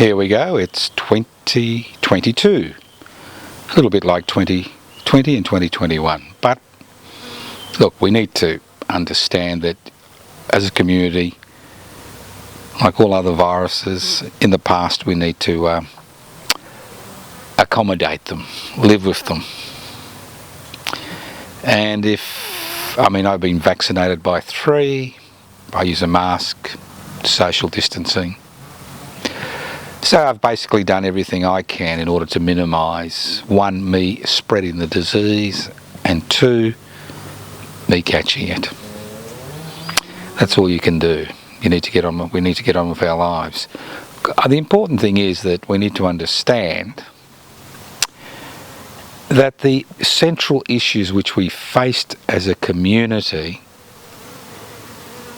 Here we go, it's 2022. A little bit like 2020 and 2021. But look, we need to understand that as a community, like all other viruses, in the past we need to accommodate them, live with them. And I've been vaccinated by 3, I use a mask, social distancing. So I've basically done everything I can in order to minimise, 1, me spreading the disease, and 2, me catching it. That's all you can do. We need to get on with our lives. The important thing is that we need to understand that the central issues which we faced as a community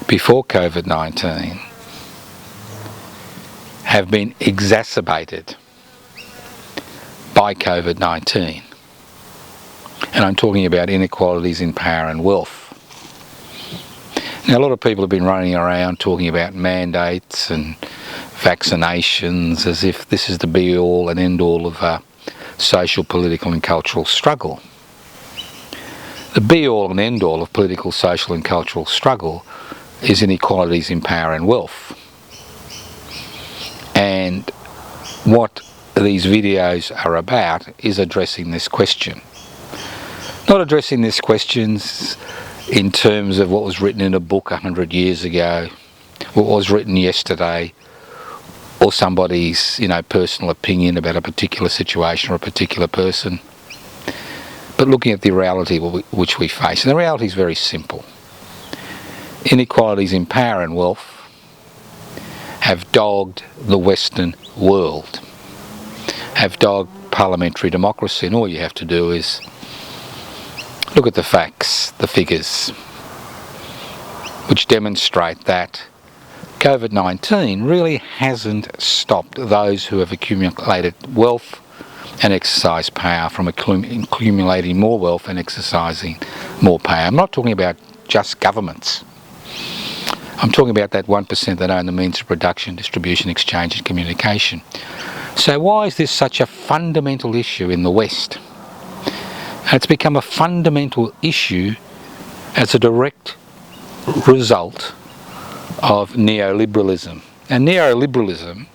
before COVID-19 have been exacerbated by COVID-19. And I'm talking about inequalities in power and wealth. Now, a lot of people have been running around talking about mandates and vaccinations as if this is the be-all and end-all of social, political and cultural struggle. The be-all and end-all of political, social and cultural struggle is inequalities in power and wealth. And what these videos are about is addressing this question. Not addressing this question in terms of what was written in a book 100 years ago, what was written yesterday, or somebody's personal opinion about a particular situation or a particular person, but looking at the reality which we face. And the reality is very simple. Inequalities in power and wealth have dogged the Western world, have dogged parliamentary democracy, and all you have to do is look at the facts, the figures, which demonstrate that COVID-19 really hasn't stopped those who have accumulated wealth and exercised power from accumulating more wealth and exercising more power. I'm not talking about just governments. I'm talking about that 1% that own the means of production, distribution, exchange and communication. So why is this such a fundamental issue in the West? It's become a fundamental issue as a direct result of neoliberalism. And neoliberalism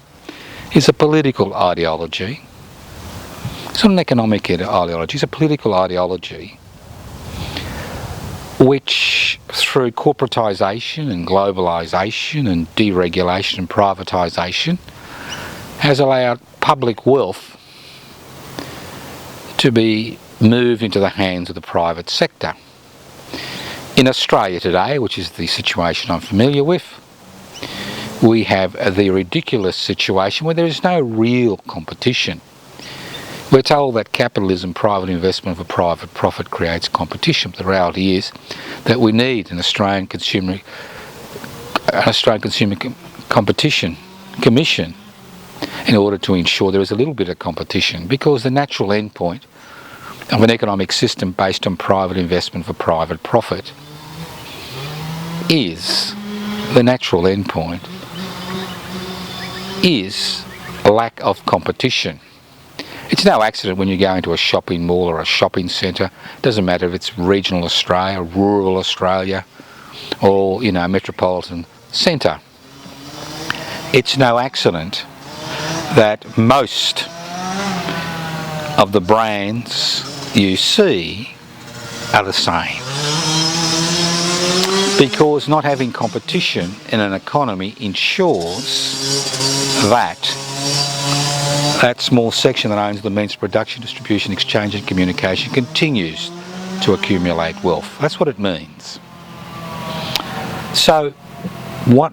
is a political ideology. It's not an economic ideology, it's a political ideology which, through corporatisation and globalization and deregulation and privatisation, has allowed public wealth to be moved into the hands of the private sector. In Australia today, which is the situation I'm familiar with, we have the ridiculous situation where there is no real competition. We're told that capitalism, private investment for private profit creates competition. But the reality is that we need an Australian Consumer Competition Commission in order to ensure there is a little bit of competition, because the natural endpoint of an economic system based on private investment for private profit is a lack of competition. It's no accident when you go into a shopping mall or a shopping centre, it doesn't matter if it's regional Australia, rural Australia, or metropolitan centre. It's no accident that most of the brands you see are the same. Because not having competition in an economy ensures that small section that owns the means of production, distribution, exchange and communication continues to accumulate wealth. That's what it means. So what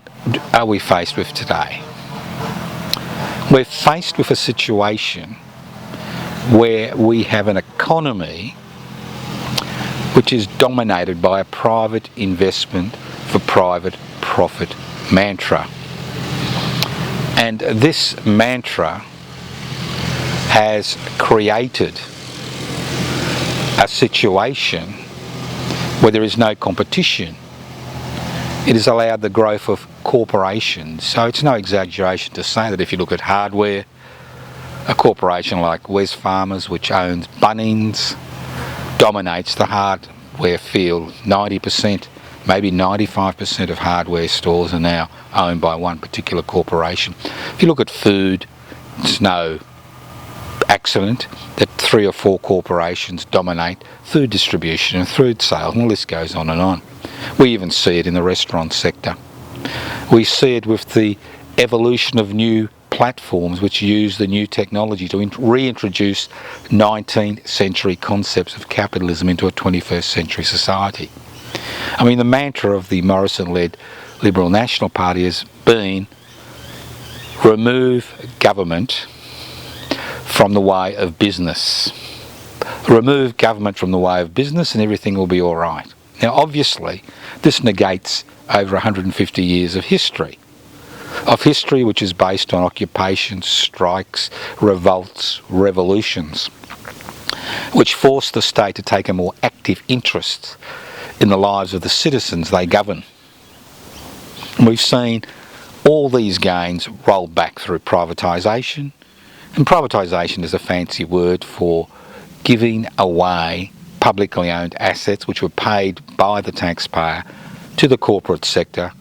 are we faced with today? We're faced with a situation where we have an economy which is dominated by a private investment for private profit mantra. And this mantra has created a situation where there is no competition It has allowed the growth of corporations. So it's no exaggeration to say that if you look at hardware, a corporation like Wesfarmers, which owns Bunnings, dominates the hardware field. 90%, maybe 95% of hardware stores are now owned by one particular corporation. If you look at food, it's no accident that 3 or 4 corporations dominate food distribution and food sales, and the list goes on and on. We even see it in the restaurant sector. We see it with the evolution of new platforms which use the new technology to reintroduce 19th century concepts of capitalism into a 21st century society. I mean, the mantra of the Morrison-led Liberal National Party has been remove government from the way of business. Remove government from the way of business and everything will be all right. Now, obviously, this negates over 150 years of history which is based on occupations, strikes, revolts, revolutions, which forced the state to take a more active interest in the lives of the citizens they govern. And we've seen all these gains rolled back through privatisation, and privatisation is a fancy word for giving away publicly owned assets which were paid by the taxpayer to the corporate sector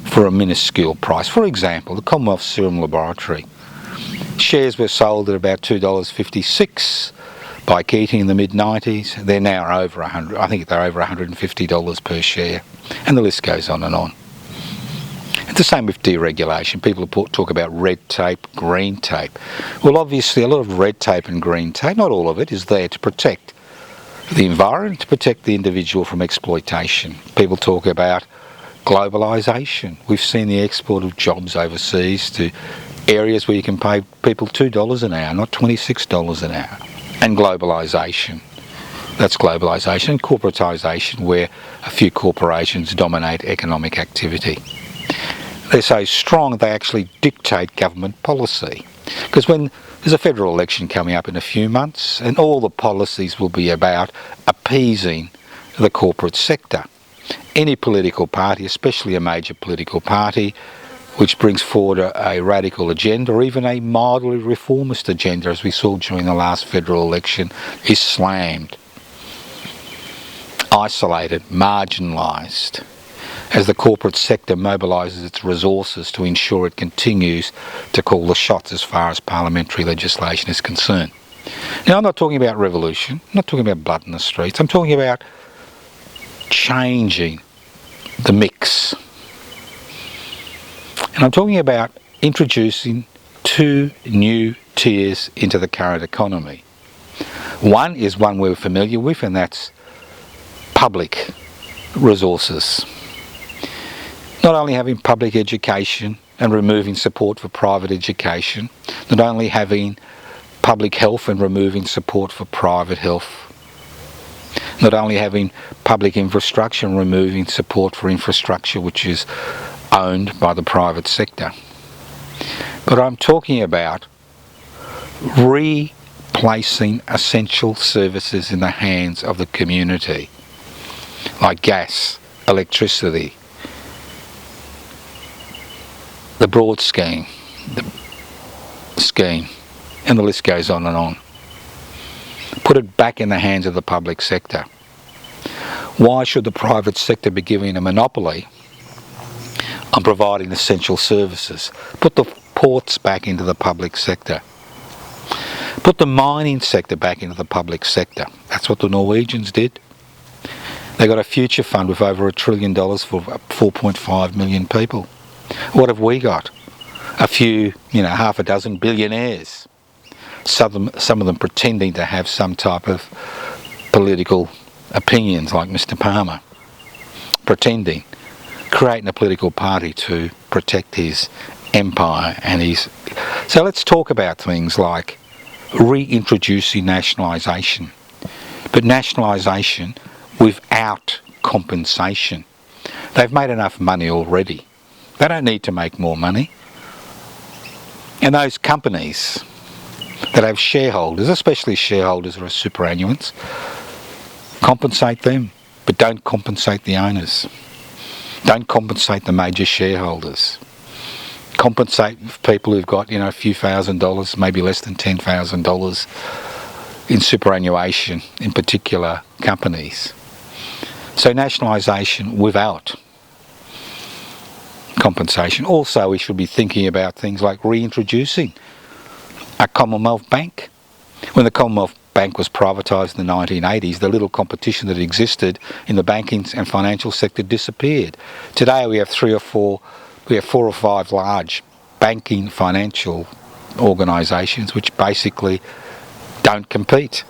for a minuscule price. For example, the Commonwealth Serum Laboratory. Shares were sold at about $2.56 by Keating in the mid-90s. They're now over $100. I think they're over $150 per share. And the list goes on and on. It's the same with deregulation. People talk about red tape, green tape. Well, obviously a lot of red tape and green tape, not all of it, is there to protect the environment, to protect the individual from exploitation. People talk about globalization. We've seen the export of jobs overseas to areas where you can pay people $2 an hour, not $26 an hour. And globalization. That's globalization. And corporatisation, where a few corporations dominate economic activity. They're so strong they actually dictate government policy. Because when there's a federal election coming up in a few months, and all the policies will be about appeasing the corporate sector. Any political party, especially a major political party, which brings forward a radical agenda or even a mildly reformist agenda, as we saw during the last federal election, is slammed, isolated, marginalised, as the corporate sector mobilises its resources to ensure it continues to call the shots as far as parliamentary legislation is concerned. Now, I'm not talking about revolution, I'm not talking about blood in the streets, I'm talking about changing the mix. And I'm talking about introducing 2 new tiers into the current economy. One is one we're familiar with, and that's public resources. Not only having public education and removing support for private education, not only having public health and removing support for private health, not only having public infrastructure and removing support for infrastructure which is owned by the private sector. But I'm talking about replacing essential services in the hands of the community, like gas, electricity, the broad scheme, and the list goes on and on. Put it back in the hands of the public sector. Why should the private sector be given a monopoly on providing essential services? Put the ports back into the public sector. Put the mining sector back into the public sector. That's what the Norwegians did. They got a future fund with over $1 trillion for 4.5 million people. What have we got? A few, half a dozen billionaires. Some of them pretending to have some type of political opinions, like Mr. Palmer. Pretending. Creating a political party to protect his empire and his... So let's talk about things like reintroducing nationalisation. But nationalisation without compensation. They've made enough money already. They don't need to make more money. And those companies that have shareholders, especially shareholders who are superannuants, compensate them, but don't compensate the owners. Don't compensate the major shareholders. Compensate people who've got, a few $1,000s, maybe less than $10,000 in superannuation in particular companies. So nationalisation without compensation. Also, we should be thinking about things like reintroducing a Commonwealth Bank. When the Commonwealth Bank was privatised in the 1980s, the little competition that existed in the banking and financial sector disappeared. Today we have four or five large banking financial organisations which basically don't compete.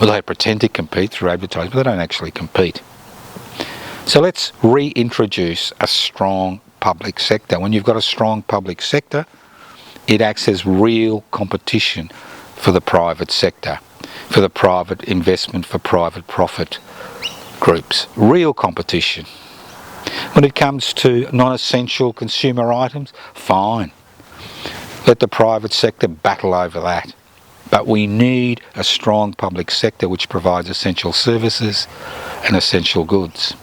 Well, they pretend to compete through advertising, but they don't actually compete. So let's reintroduce a strong public sector. When you've got a strong public sector, it acts as real competition for the private sector, for the private investment, for private profit groups. Real competition. When it comes to non-essential consumer items, fine. Let the private sector battle over that. But we need a strong public sector which provides essential services and essential goods.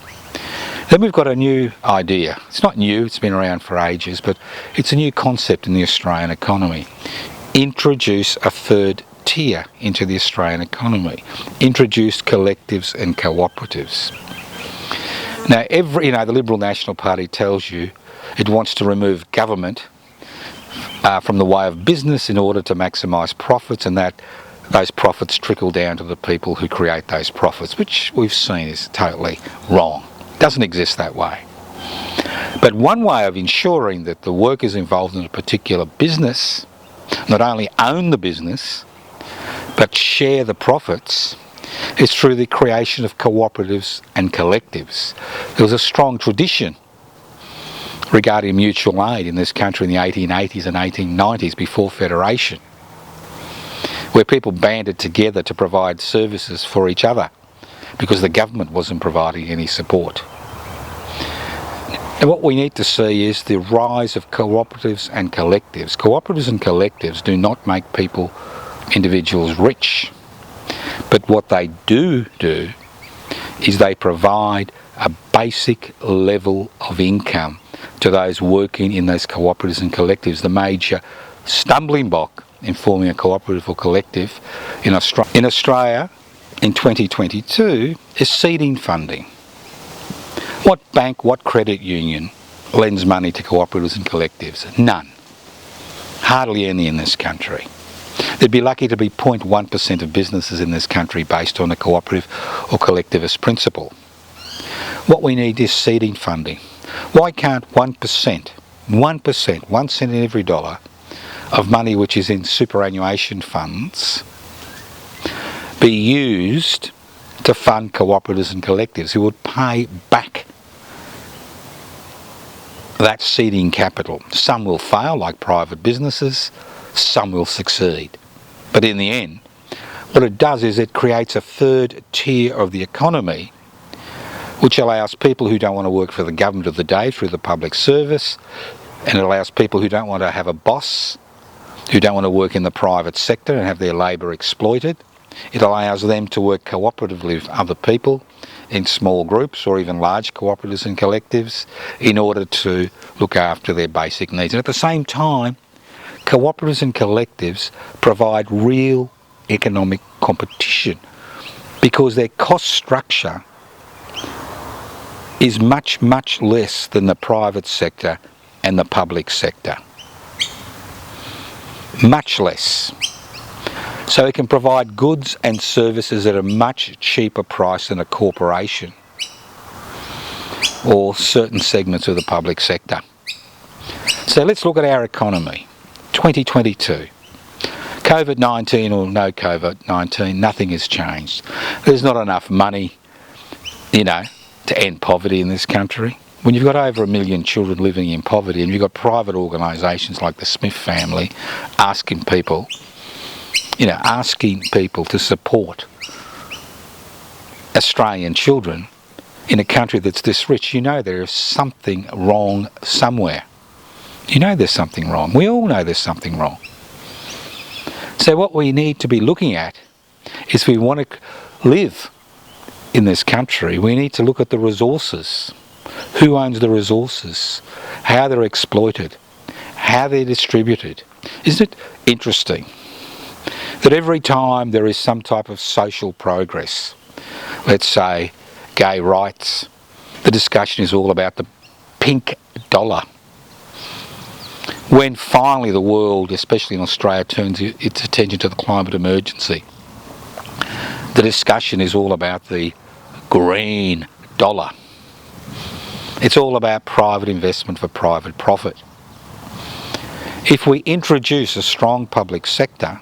Then we've got a new idea. It's not new, it's been around for ages, but it's a new concept in the Australian economy. Introduce a third tier into the Australian economy. Introduce collectives and cooperatives. Now, the Liberal National Party tells you it wants to remove government from the way of business in order to maximise profits, and that those profits trickle down to the people who create those profits, which we've seen is totally wrong. It doesn't exist that way. But one way of ensuring that the workers involved in a particular business not only own the business but share the profits is through the creation of cooperatives and collectives. There was a strong tradition regarding mutual aid in this country in the 1880s and 1890s before Federation, where people banded together to provide services for each other because the government wasn't providing any support. And what we need to see is the rise of cooperatives and collectives. Cooperatives and collectives do not make individuals rich, but what they do is they provide a basic level of income to those working in those cooperatives and collectives. The major stumbling block in forming a cooperative or collective in Australia in 2022 is seeding funding. What bank, what credit union lends money to cooperatives and collectives? None. Hardly any in this country. They'd be lucky to be 0.1% of businesses in this country based on a cooperative or collectivist principle. What we need is seeding funding. Why can't 1%, 1 cent in every dollar of money which is in superannuation funds be used to fund cooperatives and collectives who would pay back that seeding capital? Some will fail, like private businesses, some will succeed. But in the end, what it does is it creates a third tier of the economy which allows people who don't want to work for the government of the day through the public service, and it allows people who don't want to have a boss, who don't want to work in the private sector and have their labour exploited. It allows them to work cooperatively with other people in small groups or even large cooperatives and collectives in order to look after their basic needs. And at the same time, cooperatives and collectives provide real economic competition because their cost structure is much, much less than the private sector and the public sector. Much less. So it can provide goods and services at a much cheaper price than a corporation or certain segments of the public sector. So let's look at our economy. 2022. COVID-19 or no COVID-19, nothing has changed. There's not enough money, to end poverty in this country. When you've got over 1 million children living in poverty and you've got private organisations like the Smith family asking people to support Australian children in a country that's this rich, there is something wrong somewhere. There's something wrong. We all know there's something wrong. So what we need to be looking at is, if we want to live in this country, we need to look at the resources. who owns the resources, how they're exploited, how they're distributed. Isn't it interesting that every time there is some type of social progress, let's say gay rights, the discussion is all about the pink dollar. When finally the world, especially in Australia, turns its attention to the climate emergency, the discussion is all about the green dollar. It's all about private investment for private profit. If we introduce a strong public sector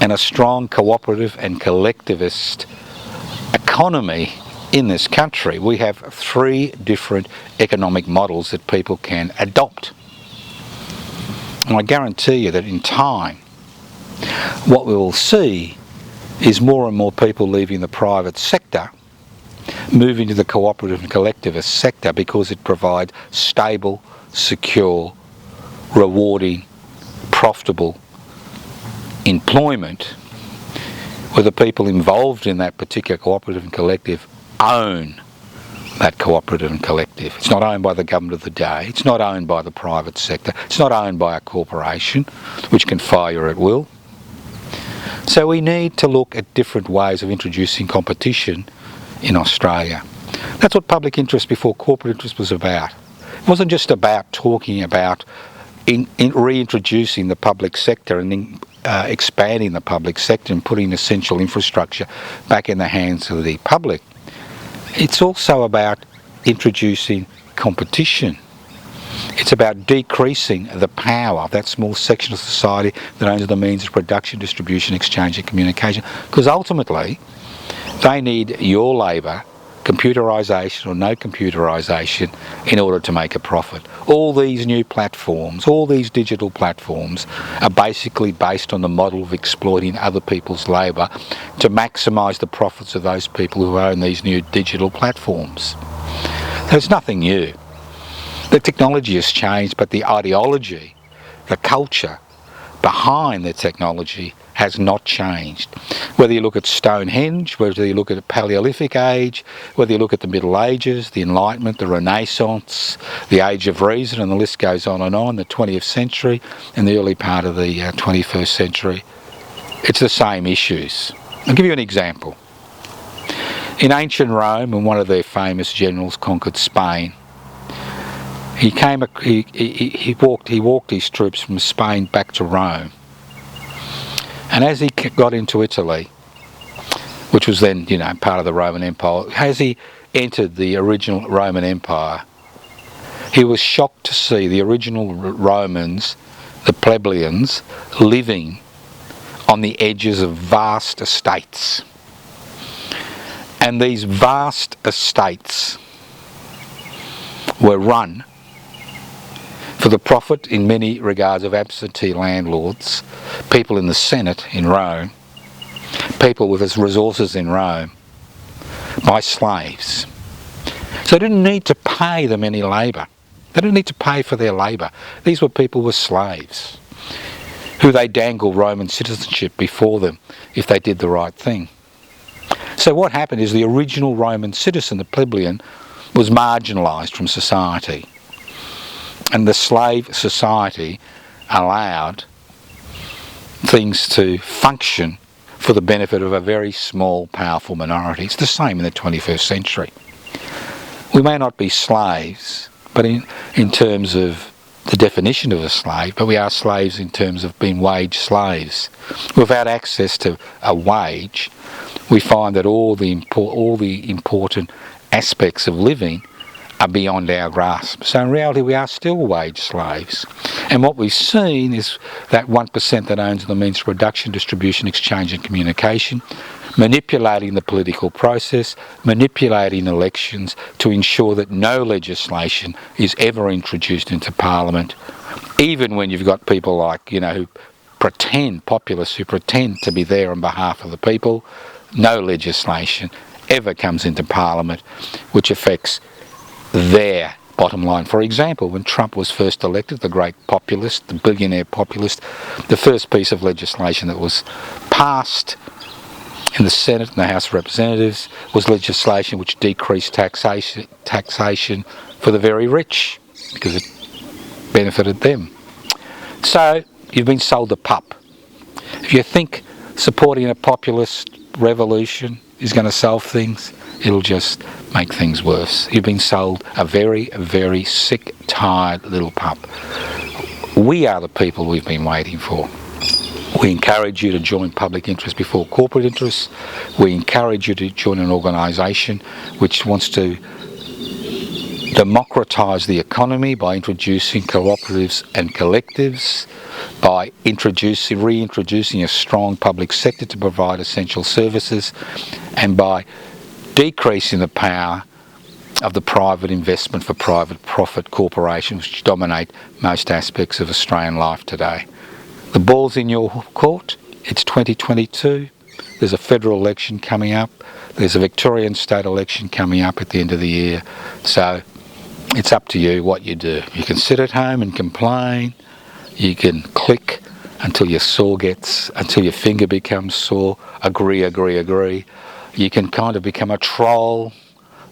and a strong cooperative and collectivist economy in this country, we have 3 different economic models that people can adopt. And I guarantee you that in time, what we will see is more and more people leaving the private sector, moving to the cooperative and collectivist sector, because it provides stable, secure, rewarding, profitable employment, where the people involved in that particular cooperative and collective own that cooperative and collective. It's not owned by the government of the day, it's not owned by the private sector, it's not owned by a corporation which can fire at will. So we need to look at different ways of introducing competition in Australia. That's what public interest before corporate interest was about. It wasn't just about talking about reintroducing the public sector and expanding the public sector and putting essential infrastructure back in the hands of the public. It's also about introducing competition. It's about decreasing the power of that small section of society that owns the means of production, distribution, exchange and communication, because ultimately they need your labour, computerisation or no computerisation, in order to make a profit. All these new platforms, all these digital platforms are basically based on the model of exploiting other people's labour to maximise the profits of those people who own these new digital platforms. There's nothing new. The technology has changed, but the ideology, the culture behind the technology has not changed. Whether you look at Stonehenge, whether you look at the Paleolithic age, whether you look at the Middle Ages, the Enlightenment, the Renaissance, the Age of Reason, and the list goes on, the 20th century and the early part of the 21st century, it's the same issues. I'll give you an example. In ancient Rome, when one of their famous generals conquered Spain, he walked his troops from Spain back to Rome. And as he got into Italy, which was then, part of the Roman Empire, as he entered the original Roman Empire, he was shocked to see the original Romans, the plebeians, living on the edges of vast estates. And these vast estates were run for the profit, in many regards, of absentee landlords, people in the Senate in Rome, people with resources in Rome, by slaves. So they didn't need to pay them any labour. They didn't need to pay for their labour. These were people with slaves, who they dangled Roman citizenship before them if they did the right thing. So what happened is the original Roman citizen, the plebeian, was marginalised from society. And the slave society allowed things to function for the benefit of a very small, powerful minority. It's the same in the 21st century. We may not be slaves, but in terms of the definition of a slave, but we are slaves in terms of being wage slaves. Without access to a wage, we find that all the important aspects of living are beyond our grasp. So in reality we are still wage slaves. And what we've seen is that 1% that owns the means of production, distribution, exchange and communication, manipulating the political process, manipulating elections to ensure that no legislation is ever introduced into Parliament, even when you've got people like, who pretend, populists who pretend to be there on behalf of the people. No legislation ever comes into Parliament which affects their bottom line. For example, when Trump was first elected, the great populist, the billionaire populist, the first piece of legislation that was passed in the Senate and the House of Representatives was legislation which decreased taxation for the very rich because it benefited them. So you've been sold a pup. If you think supporting a populist revolution is going to solve things, it'll just make things worse. You've been sold a very, very sick, tired little pup. We are the people we've been waiting for. We encourage you to join public interest before corporate interests. We encourage you to join an organisation which wants to democratise the economy by introducing cooperatives and collectives, by reintroducing a strong public sector to provide essential services, and by decreasing the power of the private investment for private profit corporations which dominate most aspects of Australian life today. The ball's in your court. It's 2022. There's a federal election coming up. There's a Victorian state election coming up at the end of the year. So it's up to you what you do. You can sit at home and complain. You can click until your finger becomes sore. Agree. You can kind of become a troll,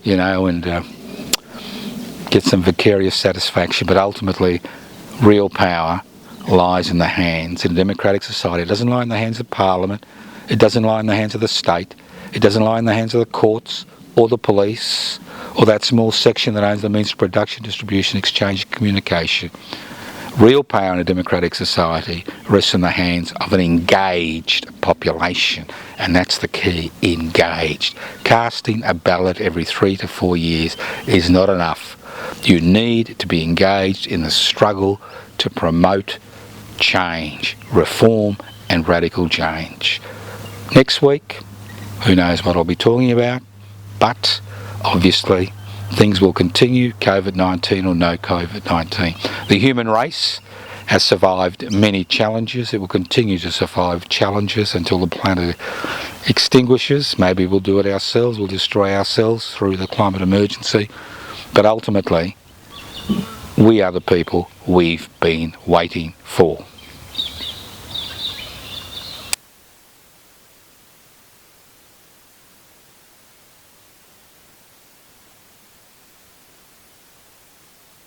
and get some vicarious satisfaction. But ultimately, real power lies in the hands, in a democratic society. It doesn't lie in the hands of Parliament. It doesn't lie in the hands of the state. It doesn't lie in the hands of the courts or the police or that small section that owns the means of production, distribution, exchange and communication. Real power in a democratic society rests in the hands of an engaged population, and that's the key, engaged. Casting a ballot every 3 to 4 years is not enough. You need to be engaged in the struggle to promote change, reform and radical change. Next week, who knows what I'll be talking about, but obviously things will continue, COVID-19 or no COVID-19. The human race has survived many challenges. It will continue to survive challenges until the planet extinguishes. Maybe we'll do it ourselves, we'll destroy ourselves through the climate emergency. But ultimately, we are the people we've been waiting for.